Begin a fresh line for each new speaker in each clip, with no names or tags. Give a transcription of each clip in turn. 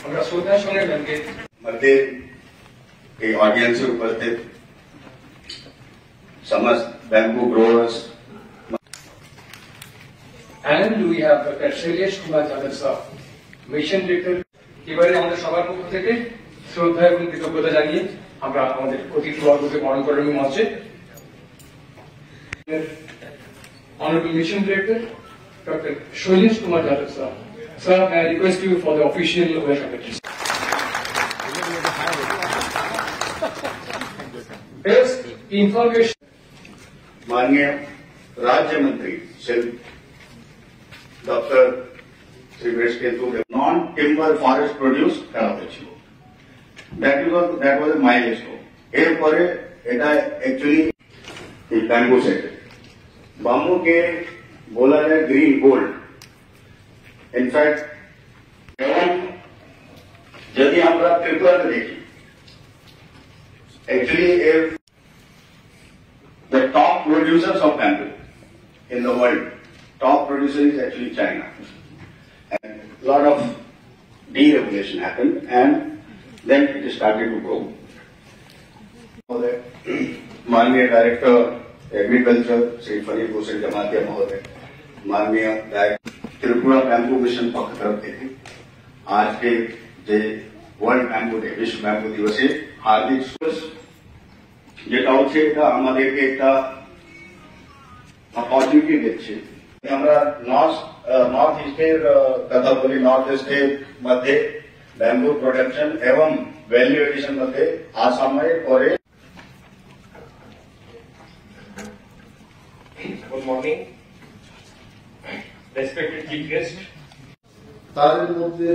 আমরা শ্রদ্ধার সঙ্গে ম্যামকে
मध्य के ऑडियंस से उपस्थित समस्त bamboo growers
and we have Dr. Shailesh Kumar Yadav sir, mission director. এবারে আমাদের সবার পক্ষ থেকে শ্রদ্ধা এবং কৃতজ্ঞতা জানিয়ে আমরা আমাদের অতিথিবর্গকে বরণ করার মঞ্চে Honorable Mission Director Dr. Shailesh Kumar Yadav sir. Sir, may I request you for the official welcome address. First, information.
माननीय राज्य मंत्री श्री डॉक्टर श्री ब्रेस्ट केतु नॉन टिम्बर फॉरेस्ट प्रोड्यूस कराচ্ছিল that was a milestone এরপরে এটা एक्चुअली बैम्बू सेक्टर बाम्बू के बोला है ग्रीन गोल्ड इनफैक्ट यदि আমরা ত্রিপুরাতে দেখি actually the top producers of bamboo in the world, top producer is actually China. And a lot of deregulation happened and then it started to grow. माननीय director agriculture Shri Farid Hussain Jamatia महोदय, माननीय Tripura bamboo mission पक्ष तरफ থেকে आज के যে वर्ल्ड बैम्बू डे विश्व बैम्बू दिवसे हार्दिक যেটা হচ্ছে এটা আমাদেরকে একটা অপরচুনিটি দিচ্ছে। আমরা নর্থ ইস্টের কথা বলি, নর্থ ইস্টের মধ্যে ব্যাম্বু প্রোডাকশন এবং ভ্যালু এডিশন মধ্যে আসামের পরে।
Good morning respected chief guest.
তাদের মধ্যে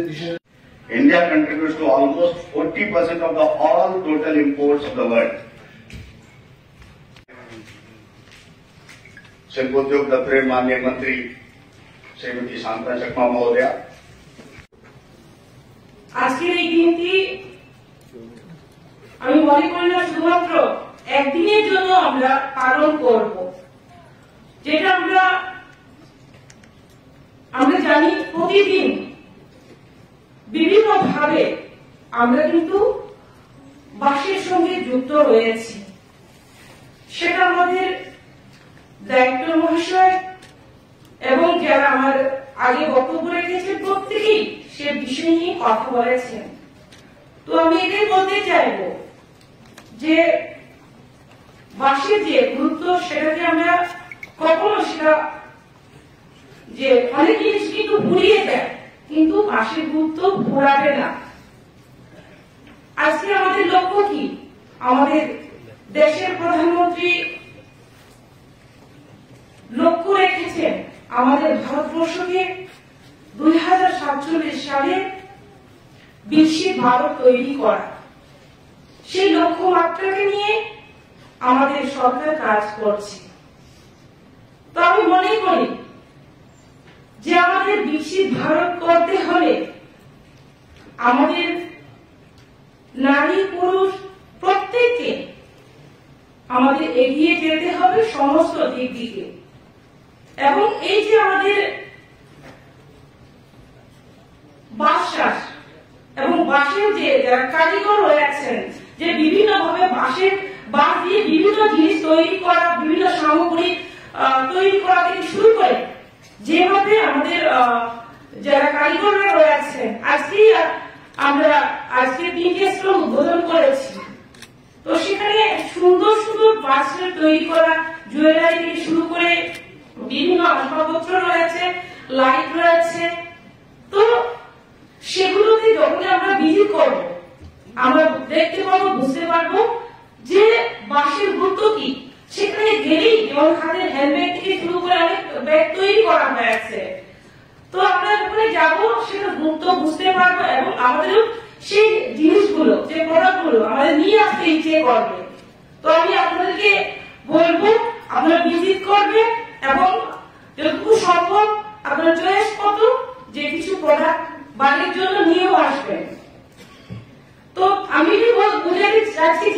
India contributes to almost 40% of the all total imports of the world. শিল্পোদ্যোগ দপ্তরের মাননীয় মন্ত্রী শ্রীমতী শান্তা চাকমা মহোদয়া,
আজকের এই দিনটি আমি মনে করি না শুধুমাত্র একদিনের জন্য আমরা পালন করব, যেটা আমরা জানি প্রতিদিন বিভিন্ন ভাবে আমরা কিন্তু বাঁশের সঙ্গে যুক্ত রয়েছি। সেটা আমাদের ডাইরেক্টর মহাশয় এবং যারা আমার আগে বক্তব্য রেখেছে প্রত্যেকেই সে বিষয় নিয়ে কথা বলেছেন। তো আমি এটাই বলতে চাইব যে বাঁশের যে গুরুত্ব সেটাকে আমরা কখনো সেটা যে অনেক জিনিস কিন্তু ভুলিয়ে দেয়, কিন্তু বাঁশের গুরুত্ব ভোলাবে না। আজকে আমাদের লক্ষ্য কি? আমাদের দেশের প্রধানমন্ত্রী লক্ষ্য রেখেছেন আমাদের ভারতবর্ষকে 2047 সালে বিকশিত ভারত তৈরি করা। সেই লক্ষ্যমাত্রাকে নিয়ে আমাদের সরকার কাজ করছে। তো আমি মনে করি যে আমাদের বিকশিত ভারত করতে হলে আমাদের নারী পুরুষ প্রত্যেককে আমাদের এগিয়ে যেতে হবে সমস্ত দিক দিকে। এবং এই যে আমাদের বাঁশ চাষ এবং বাঁশের যে যারা কারিগর রয়েছেন, যে বিভিন্ন ভাবে বাঁশ দিয়ে বিভিন্ন জিনিস তৈরি করা, বিভিন্ন সামগ্রী তৈরি করা থেকে শুরু করে যেভাবে আমাদের যারা কারিগররা রয়েছেন, আজকে 3টে স্টল উদ্বোধন করেছি। তো সেখানে সুন্দর সুন্দর বাঁশের তৈরি করা জুয়েলারি থেকে শুরু করে বিভিন্ন আসবাবপত্র রয়েছে, লাইট রয়েছে। তো সেগুলোতে যখন আমরা ভিজিট করব আমরা দেখতে পাবো, বুঝতে পারবো যে বাঁশের গুরুত্ব কি। সেখানে গেলেই যেমন হাতের হ্যান্ডব্যাগ থেকে শুরু করে অনেক ব্যাগ তৈরি করা হয়েছে। তো আমরা ওখানে যাবো, সেটা গুরুত্ব বুঝতে পারবো এবং আমাদেরও সেই জিনিসগুলো, যে প্রোডাক্টগুলো আমাদের নিয়ে আসতে ইচ্ছে করবে। তো আমি আপনাদেরকে বলবো আপনারা ভিজিট করবেন এবং যতটুকু সম্ভব আপনার চয়েস মতো যে কিছু প্রোডাক্ট বাড়ির জন্য নিয়েও আসবেন। তো আমি বুঝাতে চাচ্ছি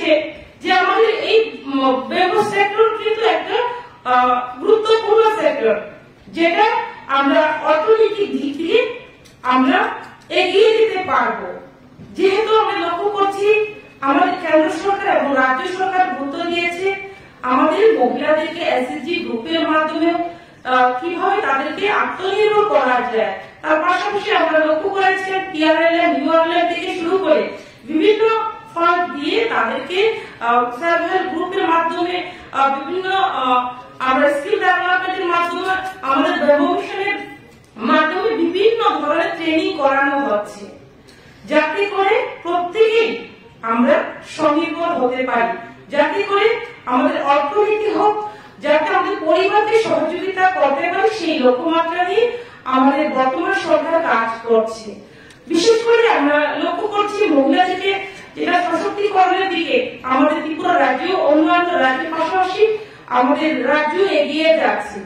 যে আমাদের এই ব্যাম্বু সেক্টর কিন্তু একটা গুরুত্বপূর্ণ সেক্টর, যেটা আমরা অর্থনৈতিক দিক দিয়ে আমরা এগিয়ে যেতে পারি। পারবো। যেহেতু আমরা লক্ষ্য করছি আমাদের কেন্দ্র সরকার এবং রাজ্য সরকার গুরুত্ব দিয়েছে আমাদের মহিলাদেরকে এসএসজি গ্রুপের মাধ্যমে কিভাবে তাদেরকে আত্মনির্ভর করা যায়। তার পাশাপাশি আমরা লক্ষ্য করেছি টিআরএলএম, ইউআরএলএম থেকে শুরু করে বিভিন্ন ফান্ড দিয়ে তাদেরকে সেলফ হেল্প গ্রুপের মাধ্যমে বিভিন্ন আমরা স্কিল ডেভেলপমেন্টের মাধ্যমে আমাদের মিশনের মাধ্যমে বিভিন্ন ধরনের ট্রেনিং করানো হচ্ছে, যাতে করে প্রত্যেকেই আমরা স্বনির্ভর হতে পারি, যাতে করে আমাদের অর্থনীতি হোক, যাতে আমাদের পরিবারকে সহযোগিতা করতে পারি। সেই লক্ষ্যমাত্রা নিয়ে আমাদের বর্তমান সরকার কাজ করছে। বিশেষ করে আমরা লক্ষ্য করছি মহিলাদেরকে যেটা সশক্তিকরণের দিকে আমাদের ত্রিপুরা রাজ্য অন্যান্য রাজ্যের পাশাপাশি আমাদের রাজ্য এগিয়ে যাচ্ছে।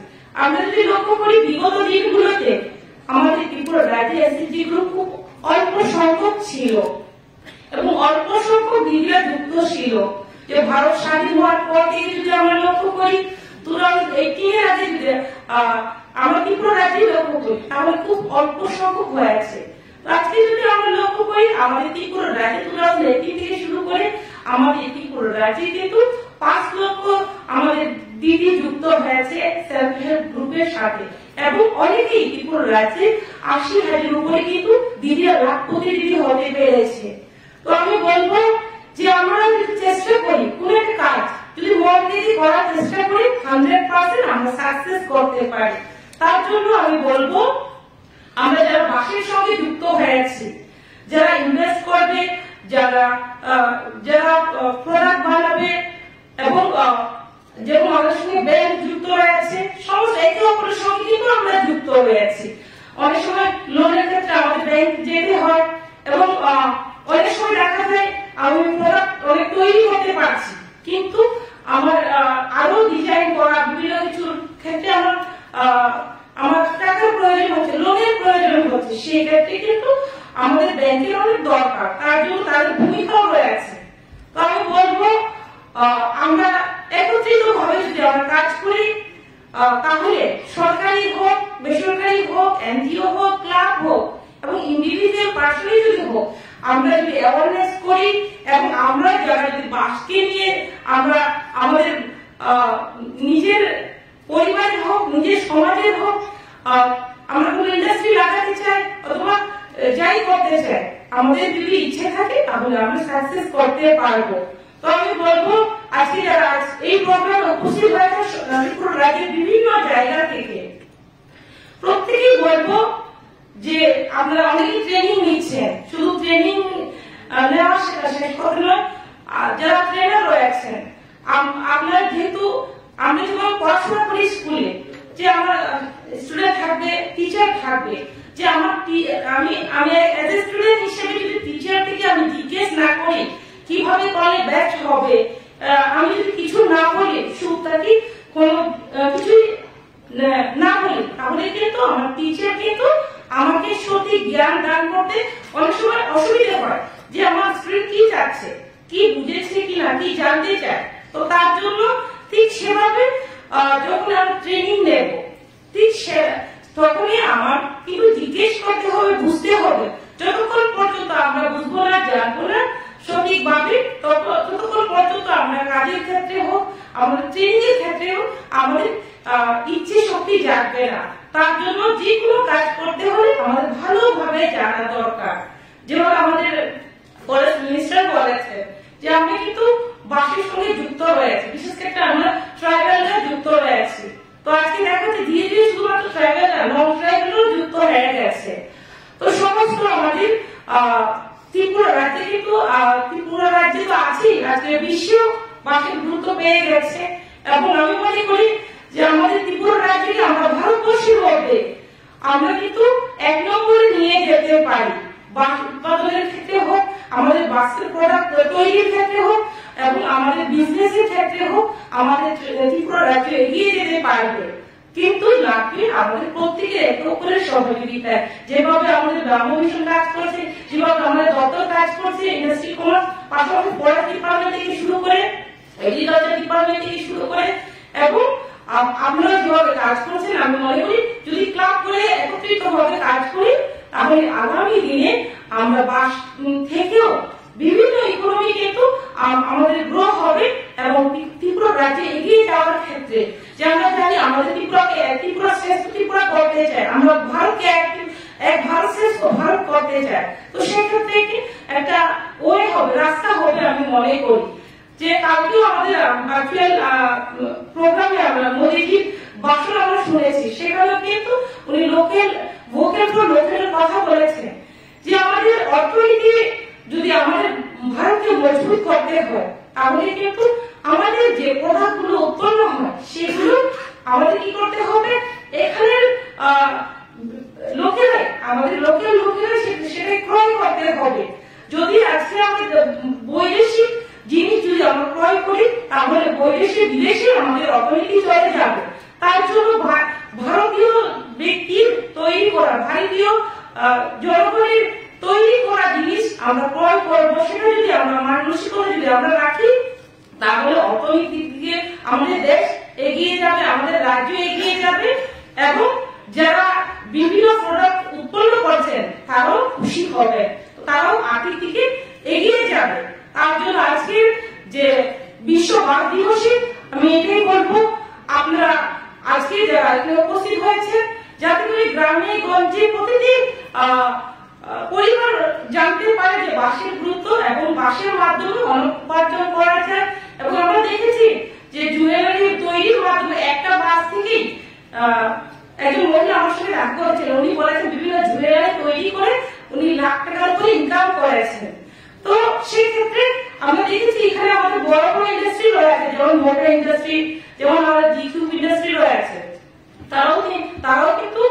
আমরা যদি লক্ষ্য করি বিগত দিনগুলোতে আমাদের ত্রিপুরা রাজ্যে এসএসজি গ্রুপ খুব অল্প সংখ্যক ছিল এবং অল্প সংখ্যক দিদিরা যুক্ত ছিল। যে ভারত স্বাধীন হওয়ার পর থেকে যদি আমরা লক্ষ্য করি 2018 এর আগে যদি আমরা ত্রিপুরা রাজ্যে লক্ষ্য করি তাহলে খুব অল্প সংখ্যক হয়েছে। আজকে যদি আমরা লক্ষ্য করি আমাদের ত্রিপুরা রাজ্যে 2018 থেকে শুরু করে আমাদের ত্রিপুরা রাজ্যে কিন্তু 5 লক্ষ আমাদের দিদি যুক্ত হয়েছে সেলফ হেল্প গ্রুপের সাথে এবং অনেকেই ত্রিপুরা রাজ্যে 80,000 উপরে কিন্তু দিদিরা লাখপতি দিদি হতে পেরেছে। তো আমি বলবো যে আমরা যদি চেষ্টা করি কোন একটা কাজ যদি মন দিয়ে করার চেষ্টা করি 100% আমরা সাকসেস করতে পারি। তার জন্য আমি বলবো আমরা যারা বাসের সঙ্গে যুক্ত হয়েছি, যারা ইনভেস্ট করবে, যারা প্রোডাক্ট বানাবে এবং যেমন আমাদের সঙ্গে ব্যাংক যুক্ত রয়েছে, সমস্ত একে অপরের সঙ্গে কিন্তু আমরা যুক্ত হয়েছি। অনেক সময় লোনের ক্ষেত্রে আমাদের ব্যাংক যেতে হয় এবং অনেক সময় দেখা যায় আমি প্রোডাক্ট অনেক তৈরি করতে পারছি কিন্তু আমার আরো ডিজাইন করা বিভিন্ন কিছুর ক্ষেত্রে আমার টাকার প্রয়োজন হচ্ছে, লোনের প্রয়োজন হচ্ছে, সেই ক্ষেত্রে কিন্তু আমাদের ব্যাংকের অনেক দরকার, তার জন্য তাদের ভূমিকাও রয়েছে। তো আমি বলবো আমরা একত্রিত ভাবে যদি আমরা কাজ করি তাহলে সরকারি হোক, বেসরকারি হোক, এনজিও হোক, ক্লাব হোক এবং ইন্ডিভিজুয়াল পার্সনই যদি হোক, আমরা যদি অ্যাওয়ারনেস করি এবং আমরা যারা যদি বাসকে নিয়ে আমরা আমাদের নিজের পরিবারের হোক, নিজের সমাজের হোক, আমরা কোন ইন্ডাস্ট্রি লাগাতে চাই অথবা যাই করতে চাই, আমাদের যদি ইচ্ছে থাকে তাহলে আমরা সাকসেস করতে পারবো। তো আমি বলবো আজকে যারা এই প্রোগ্রামে উপস্থিত হয়েছে ত্রিপুরা রাজ্যের বিভিন্ন জায়গা থেকে প্রত্যেকেই বলবো যে আপনারা অনেকেই ট্রেনিং নিচ্ছেন, শুধু ট্রেনিং নেওয়া শেষ কথা নয়, যারা ট্রেনার রয়েছেন আপনারা যেহেতু আমরা যখন পড়াশোনা করি স্কুলে যে আমার স্টুডেন্ট থাকবে, টিচার থাকবে, যে আমি এজ এ স্টুডেন্ট হিসেবে যদি টিচার থেকে আমি জিজ্ঞেস না করি কিভাবে করলে বেস্ট হবে, আমি যদি কিছু না বলি শুরুটাকে কোনো কিছুই না বলি তাহলে কিন্তু আমার টিচার কিন্তু আমাকে সঠিক জ্ঞান দান করতে অনেক সময় অসুবিধা হয় যে আমার স্টুডেন্ট কি চাচ্ছে, কি বুঝেছে কিনা, কি জানতে চায়। তো তার জন্য ঠিক সেভাবে যখন আমি ট্রেনিং নেব ঠিক তখনই আমার কিন্তু জিজ্ঞেস করতে হবে, বুঝতে হবে। যতক্ষণ পর্যন্ত আমরা বুঝবো না, জানবো না সঠিকভাবে ততক্ষণ পর্যন্ত আমরা কাজের ক্ষেত্রে হোক, আমাদের ট্রেনিং এর ক্ষেত্রে হোক, আমাদের ইচ্ছে শক্তি জাগবে না। তার জন্য যে কোনো কাজ করতে হলে আমাদের ভালোভাবে জানা দরকার। যেমন আমাদের ফরেস্ট মিনিস্টার বলেছে যে আমরা কিন্তু বাসের সঙ্গে যুক্ত রয়েছে, বিশেষ করে আমরা ট্রাইবেলরা যুক্ত রয়েছে। তো আজকে দেখা যাচ্ছে ধীরে ধীরে শুধুমাত্র ট্রাইবেলরা নন ট্রাইবেলও যুক্ত হয়ে গেছে। তো সমস্ত আমাদের ত্রিপুরা রাজ্যে কিন্তু ত্রিপুরা রাজ্যে তো আছেই, আজকে বিশ্ব বাসের গুরুত্ব পেয়ে গেছে এবং আমি মনে করি যে আমাদের ত্রিপুরা রাজ্যকে আমরা ভারতবর্ষের মধ্যে আমরা কিন্তু 1 নম্বরে নিয়ে যেতে পারি। বাস উৎপাদনের ক্ষেত্রে হোক, আমাদের বাসের প্রোডাক্ট তৈরির ক্ষেত্রে হোক এবং আমাদের বিজনেসের ক্ষেত্রে হোক, আমাদের ত্রিপুরা রাজ্য এগিয়ে যেতে পারবে। কিন্তু লাগবে আমাদের প্রত্যেকের একে অপরের সহযোগিতায়। যেভাবে আমাদের ব্রাহ্ম মিশন কাজ করছে, যেভাবে আমাদের দপ্তর কাজ করছে, ইন্ডাস্ট্রি কমার্স পাশাপাশি ফরেস্ট ডিপার্টমেন্ট থেকে শুরু করে, এগ্রিকালচার ডিপার্টমেন্ট থেকে শুরু করে এবং আপনারা যেভাবে কাজ করছেন, আমি মনে করি যদি ক্লাব করে একত্রিত ভাবে কাজ করি তাহলে আগামী দিনে আমরা বাস থেকেও বিভিন্ন ইকোনমি কিন্তু আমাদের গ্রো হবে এবং ত্রিপুরা রাজ্যে এগিয়ে যাওয়ার ক্ষেত্রে, যে আমরা জানি আমাদের ত্রিপুরা শ্রেষ্ঠ ত্রিপুরা করতে চাই, আমরা ভারতকে এক ভারত শ্রেষ্ঠ ভারত করতে চাই। তো সেক্ষেত্রে কি একটা ওয়ে হবে, রাস্তা হবে আমি মনে করি। যে কালকেও আমাদের ভার্চুয়াল প্রোগ্রামে আমরা মোদীজির ভাষণ আমরা শুনেছি, সেখানেও কিন্তু উনি ভোকাল ফর লোকালের কথা বলেছেন, যে আমাদের অর্থনীতি যদি আমাদের ভারতকে মজবুত করতে হয় তাহলে কিন্তু আমাদের যে প্রোডাক্ট গুলো উৎপন্ন হয় সেগুলো আমাদের কি করতে হবে, এখানের লোকেরাই, আমাদের লোকেরা সেটাই ক্রয় করতে হবে। যদি আজকে আমাদের বৈদেশিক জিনিস যদি আমরা ক্রয় করি তাহলে বিদেশে আমাদের অর্থনীতি চলে যাবে। তার জন্য ভারতীয় ব্যক্তির তৈরি করা, ভারতীয় জনগণের তৈরি করা জিনিস আমরা ক্রয় করবো, সেটা যদি আমরা মানসিকতা যদি আমরা রাখি তাহলে অর্থনীতির দিকে আমাদের দেশ এগিয়ে যাবে, আমাদের রাজ্য এগিয়ে যাবে এবং যারা বিভিন্ন প্রোডাক্ট উৎপন্ন করছেন তারাও খুশি হবে, তারাও আর্থিক দিকে এগিয়ে যাবে। তার জন্য আজকের যে বিশ্ব বাঘ দিবসে আমি এটাই বলবো, আপনারা আজকে যারা উপস্থিত হয়েছে যাতে করে গ্রামে গঞ্জে প্রতিটি পরিবার জানতে পারে যে বাঁশের গুরুত্ব এবং বাঁশের মাধ্যমে অনেক উপার্জন করা যায়। এবং আমরা দেখেছি যে জুয়েলারি তৈরির মাধ্যমে একটা বাঁশ থেকেই একজন মহিলা আমার সঙ্গে দেখা করেছিলেন, উনি বলেছেন বিভিন্ন জুয়েলারি তৈরি করে উনি লাখ টাকার করে ইনকাম করেছেন। তো সেই ক্ষেত্রে আমরা দেখেছি এখানে আমাদের বড় বড় ইন্ডাস্ট্রি রয়েছে, যেমন মোটর ইন্ডাস্ট্রি, যেমন আমাদের জিকিউ ইন্ডাস্ট্রি রয়েছে, তারাও কিন্তু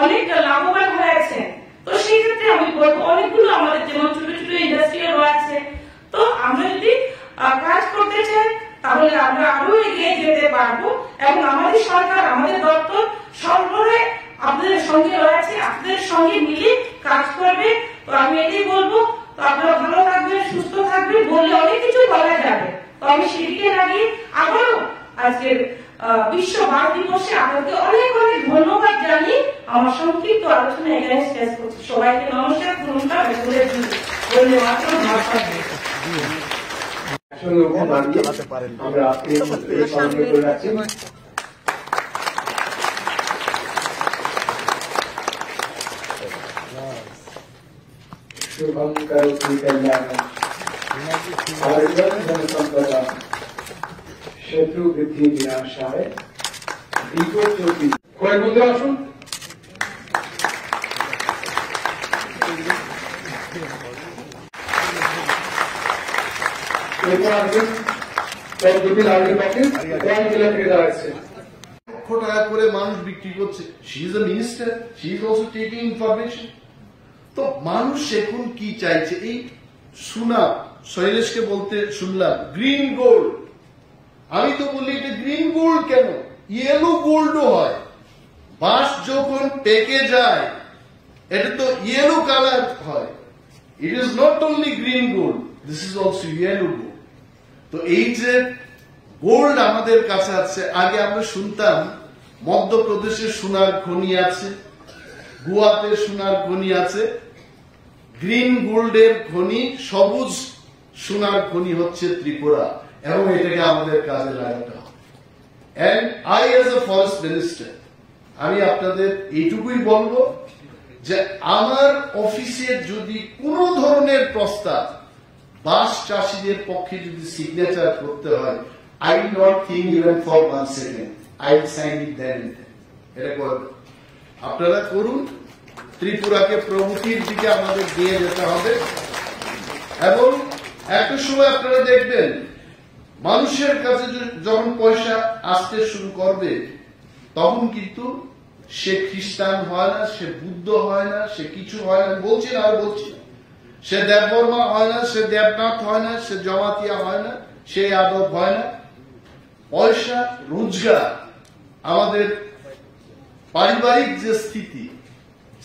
অনেক লাভবান হয়েছে। তো সেই ক্ষেত্রে আমি বলবো অনেকগুলো আমাদের যেমন ছোট ছোট ইন্ডাস্ট্রি রয়েছে, তো আমরা যদি কাজ করতে চাই তাহলে আমরা আরো এগিয়ে যেতে পারবো এবং আমাদের সরকার, আমাদের দপ্তর সর্বদাই আপনাদের সঙ্গে রয়েছে, আপনাদের সঙ্গে মিলে কাজ করবে। তো আমি এটাই বলবো, তো আপনারা ভালো থাকবেন, সুস্থ থাকবেন, বললে অনেক কিছু বলা যাবে। তো আমি সেদিকে লাগিয়ে আবারও আজকের বিশ্ব বাঘ দিবসে আপনাকে অনেক অনেক ধন্যবাদ জানিয়ে আমার সংক্ষিপ্ত আলোচনা এখানে শেষ করছি। সবাইকে নমস্কার, ধন্যবাদ।
আমরা করে রাখছি। शुभम करोति कल्याणम आयुर्वेद धन संपदा शत्रु वृद्धि विनाशाय दीपो ज्योति। কয়েক বন্ধু আসুন।
টাকা করে মানুষ বিক্রি করছে। She is a minister, she is also taking information. তো মানুষ এখন কি চাইছে? এই শৈলেশকে বলতে শুনলাম গ্রিন গোল্ড। আমি তো বলি এটা গ্রিন গোল্ড কেন, ইয়েলো গোল্ডও হয়। বাঁশ যখন পেকে যায় এটা তো ইয়েলো কালার হয়। It is not only green gold, this is also yellow gold. তো এই যে গোল্ড আমাদের কাছে আছে, আগে আমরা শুনতাম মধ্যপ্রদেশে সোনার খনি আছে, গোয়াতে সোনার খনি আছে, গ্রিন গোল্ডের খনি, সবুজ সোনার খনি হচ্ছে ত্রিপুরা, এবং এটাকে আমাদের কাজে লাগাতে হবে। And I as a forest minister আমি আপনাদের এইটুকুই বলবো যে আমার অফিসে যদি কোন ধরনের প্রস্তাব বাঁশ চাষীদের পক্ষে যদি সিগনেচার করতে হয়, I will not think even for 1 second. I will sign it then and then. এটা করবেন, আপনারা করুন। ত্রিপুরাকে প্রগতির দিকে আমাদের দিয়ে যেতে হবে এবং একটা সময় আপনারা দেখবেন মানুষের কাছে যখন পয়সা আসতে শুরু করবে তখন কিন্তু সে খ্রিস্টান হয় না, সে বুদ্ধ হয় না, সে কিছু হয় না, বলছি না, সে দেববর্মা হয় না, সে দেবনাথ হয় না, সে জমাতিয়া হয় না, সে যাদব হয় না। পয়সা, রোজগার, আমাদের পারিবারিক যে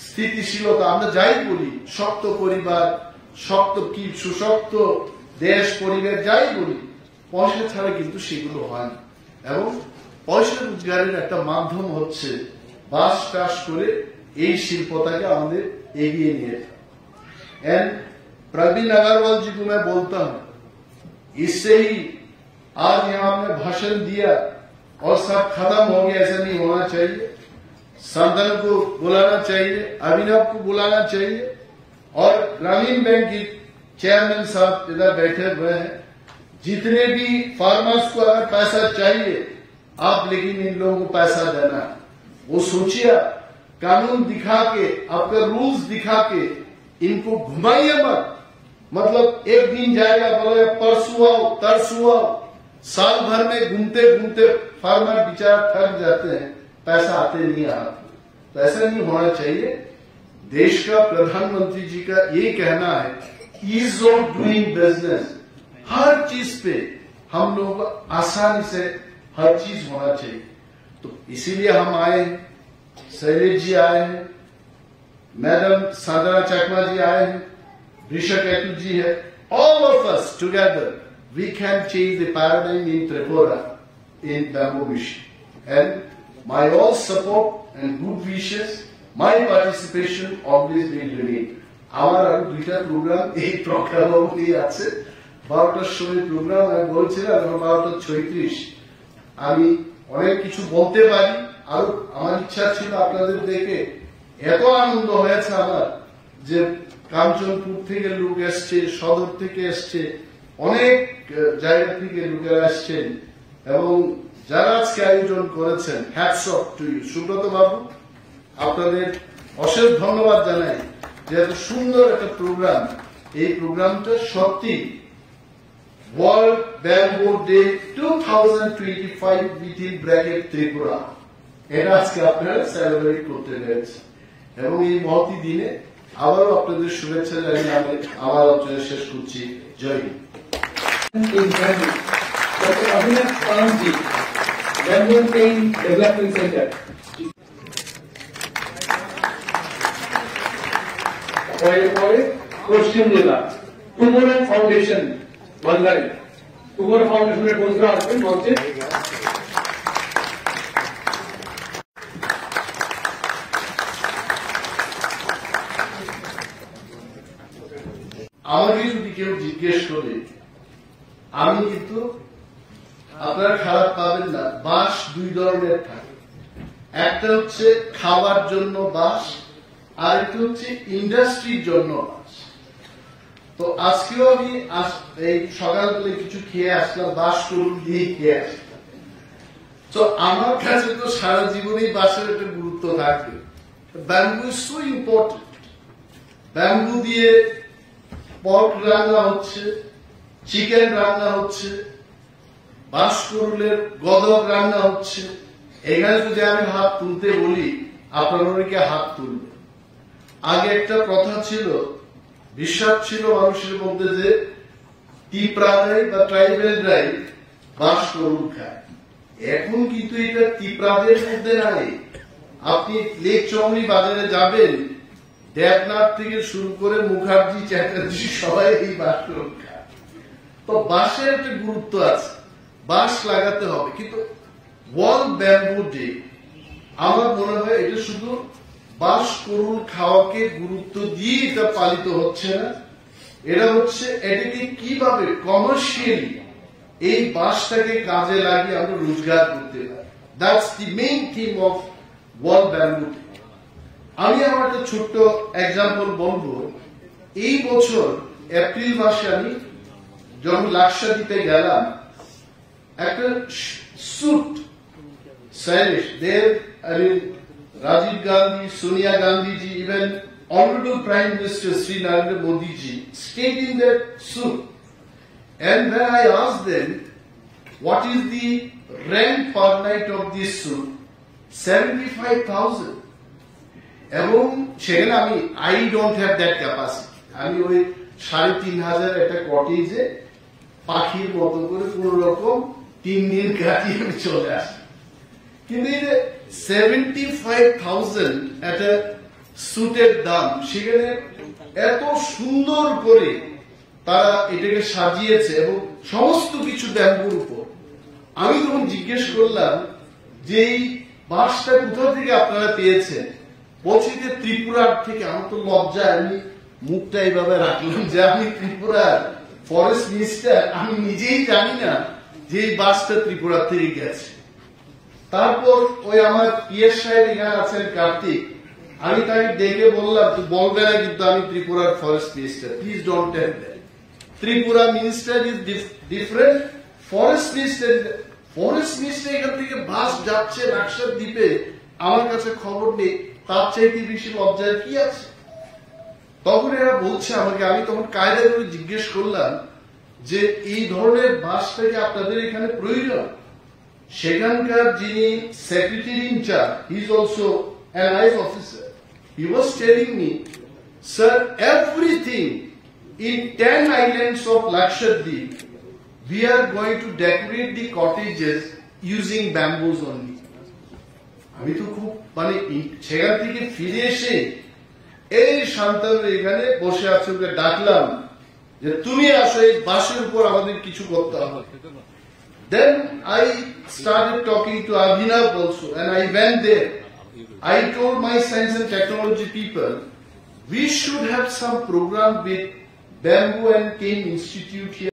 স্থিতিশীলতা, আমরা যাই বলি, শক্ত পরিবার, সুশক্ত দেশ, পরিবার যাই বলি, পয়সা ছাড়া কিন্তু সেগুলো হয় না। এবং পয়সা রোজগারের একটা মাধ্যম হচ্ছে বাঁশ চাষ করে এই শিল্পটাকে আমাদের এগিয়ে নিয়ে যায়। प्रवीण अग्रवाल जी को मैं बोलता हूं, इससे ही आज यहां हमने भाषण दिया और सब खत्म हो गया, ऐसा नहीं होना चाहिए। संतन को बुलाना चाहिए, अभिनव को बुलाना चाहिए, और ग्रामीण बैंक की चेयरमैन साहब इधर बैठे हुए हैं। जितने भी फार्मर्स को अगर पैसा चाहिए आप, लेकिन इन लोगों को पैसा देना है। वो सोचिए, कानून दिखा के, आपका रूल्स दिखा के इनको घुमाइए मत। मतलब एक दिन जाएगा, बोले परसों आओ, तरसों आओ, साल भर में घूमते घूमते फार्मर बेचारा थक जाते हैं, पैसा आते नहीं हाथ में। तो ऐसा नहीं होना चाहिए। देश का प्रधानमंत्री जी का ये कहना है, ईज ऑफ डूइंग बिजनेस, हर चीज पे हम लोग आसानी से हर चीज होना चाहिए। तो इसीलिए हम आए हैं, शैलेश जी आए हैं, मैडम साधना चकमा जी आए हैं, ऋषा कैतु जी है। All of us together we can change the paradigm in Tripura in bamboo mission, and my all support and good wishes, my participation always will remain. আমার আর দুইটা প্রোগ্রাম এই প্রোগ্রামে আছে, 12টার সময় প্রোগ্রাম। আমি বলছিলাম 12:36 আমি অনেক কিছু বলতে পারি, আর আমার ইচ্ছা ছিল আপনাদের দেখে এত আনন্দ হয়েছে আমার, যে কাঞ্চনপুর থেকে লোক এসছে, সদর থেকে এসছে, অনেক জায়গা থেকে লোকেরা আসছেন, এবং যারা আজকে আয়োজন করেছেন, hats off to you. Subrata বাবু, আপনাদের অশেষ ধন্যবাদ জানাই যে এত সুন্দর একটা প্রোগ্রাম। এই প্রোগ্রামটা সত্যি world bamboo day 2025 within bracket Tripura, এটা আজকে আপনারা সেলিব্রেট করতে পেরেছেন। এবং এই মহতি দিনে আবারও আপনাদের শুভেচ্ছা জানিয়ে আমি আমার আলোচনা শেষ করছি। জয় Hind.
Dr. Abhinav Kanji, Bamboo Pain Development Center. পশ্চিম জেলা টুমোরো ফাউন্ডেশন বাংলায়, টুমোরো ফাউন্ডেশনের বন্ধুরা আসবেন মঞ্চে।
আমাকে যদি কেউ জিজ্ঞেস করে, আমি কিন্তু, আপনারা খারাপ পাবেন না, বাঁশ দুই ধরনের থাকে। একটা হচ্ছে খাওয়ার জন্য বাঁশ, আর একটা হচ্ছে ইন্ডাস্ট্রির জন্য বাঁশ। তো আজকেও আমি এই সকালবেলা কিছু খেয়ে আসলাম, বাঁশ করুন দিয়ে খেয়ে আসলাম। তো আমার কাছে তো সারা জীবনেই বাঁশের একটা গুরুত্ব থাকবে। Bamboo is so important. Bamboo দিয়ে পর্ক রান্না হচ্ছে, চিকেন রান্না হচ্ছে, বাঁশকুড়ুলের গদক রান্না হচ্ছে। এখানে যদি আমি হাত তুলতে বলি, আপনারা অনেকে হাত তুলবে। আগে একটা কথা ছিল, বিশ্বাস ছিল মানুষের মধ্যে, যে তিপ্রারাই বা ট্রাইবেলরাই বাঁশকুড়ুল খায়। এখন কিন্তু এটা তিপ্রাদের মধ্যে নাই। আপনি লেক চৌমনি বাজারে যাবেন, দেবনাথ থেকে শুরু করে মুখার্জি, চ্যাটার্জি সবাই এই বাঁশকুড়ুল খায়। তো বাঁশের একটা গুরুত্ব আছে, বাঁশ লাগাতে হবে। কিন্তু ওয়ার্ল্ড ব্যাম্বু ডে, আমার মনে হয় এটা শুধু বাঁশ করুল খাওয়াকে গুরুত্ব দিয়ে এটা পালিত হচ্ছে না, এটা হচ্ছে এটাকে কিভাবে কমার্শিয়ালি এই বাঁশটাকে কাজে লাগিয়ে আমরা রোজগার করতে পারি। That's the main theme of world bamboo day. আমি আমার একটা ছোট্ট এক্সাম্পল বলবো। এই বছর এপ্রিল মাসে আমি যখন লাক্ষাদ্বীপে গেলাম, একটা sweet stylish, Dev, Rajiv Gandhi, Sonia Gandhi ji, even Honorable Prime Minister Sri Narendra Modi ji stayed in that suit. And when I asked them, what is the rent per night of this suit? 75,000. এবং সেখানে আমি, I don't have that capacity. আমি ওই 3,500 একটা কটেজে পাখির মতো করে কোন রকম 3 দিন কাটিয়ে আমি চলে আসি। কিন্তু এই যে 75,000 একটা স্যুটের দাম, সেখানে এত সুন্দর করে তারা এটাকে সাজিয়েছে এবং সমস্ত কিছু ব্যাম্বুর উপর। আমি তখন জিজ্ঞেস করলাম যে এই বাঁশটা কোথা থেকে আপনারা পেয়েছেন? বলছি যে ত্রিপুরার থেকে। আমার তো লজ্জায়, আমি মুখটা এইভাবে রাখলাম যে আমি ত্রিপুরার ফরেস্ট মিনিস্টার, আমি নিজেই জানি না যে এই বাসটা ত্রিপুরা থেকে গেছে। তারপর ওই আমার পিএস সাহেব এখানে আছেন কার্তিক, আমি তাকে ডেকে বললাম তুই বলবে না কিন্তু আমি ত্রিপুরার forest minister, please don't tell that. Tripura minister is different, forest minister এখান থেকে বাস যাচ্ছে রাকসার দ্বীপে, আমার কাছে খবর নেই, তার চাইতে বেশি লজ্জার কি আছে? তখন এরা বলছে আমাকে, আমি তখন কায়দা করে জিজ্ঞেস করলাম যে এই ধরনের বাসটাকে আপনাদের এখানে প্রয়োজন? সেখানকার যিনি secretary incharge, he is also an IAS officer, he was telling me, sir, everything in 10 islands of Lakshadweep, we are going to decorate the cottages using bamboos only. আমি তো খুব মানে সেখান থেকে ফিরে এসে এই শান্তনু এখানে বসে আছে, ওকে ডাকলাম যে তুমি আসো, এই বাসের উপর আমাদের কিছু করতে হবে। Then I started talking to Abhinav also, and I went there. I told my science and technology people, we should have some program with Bamboo and Cane Institute here.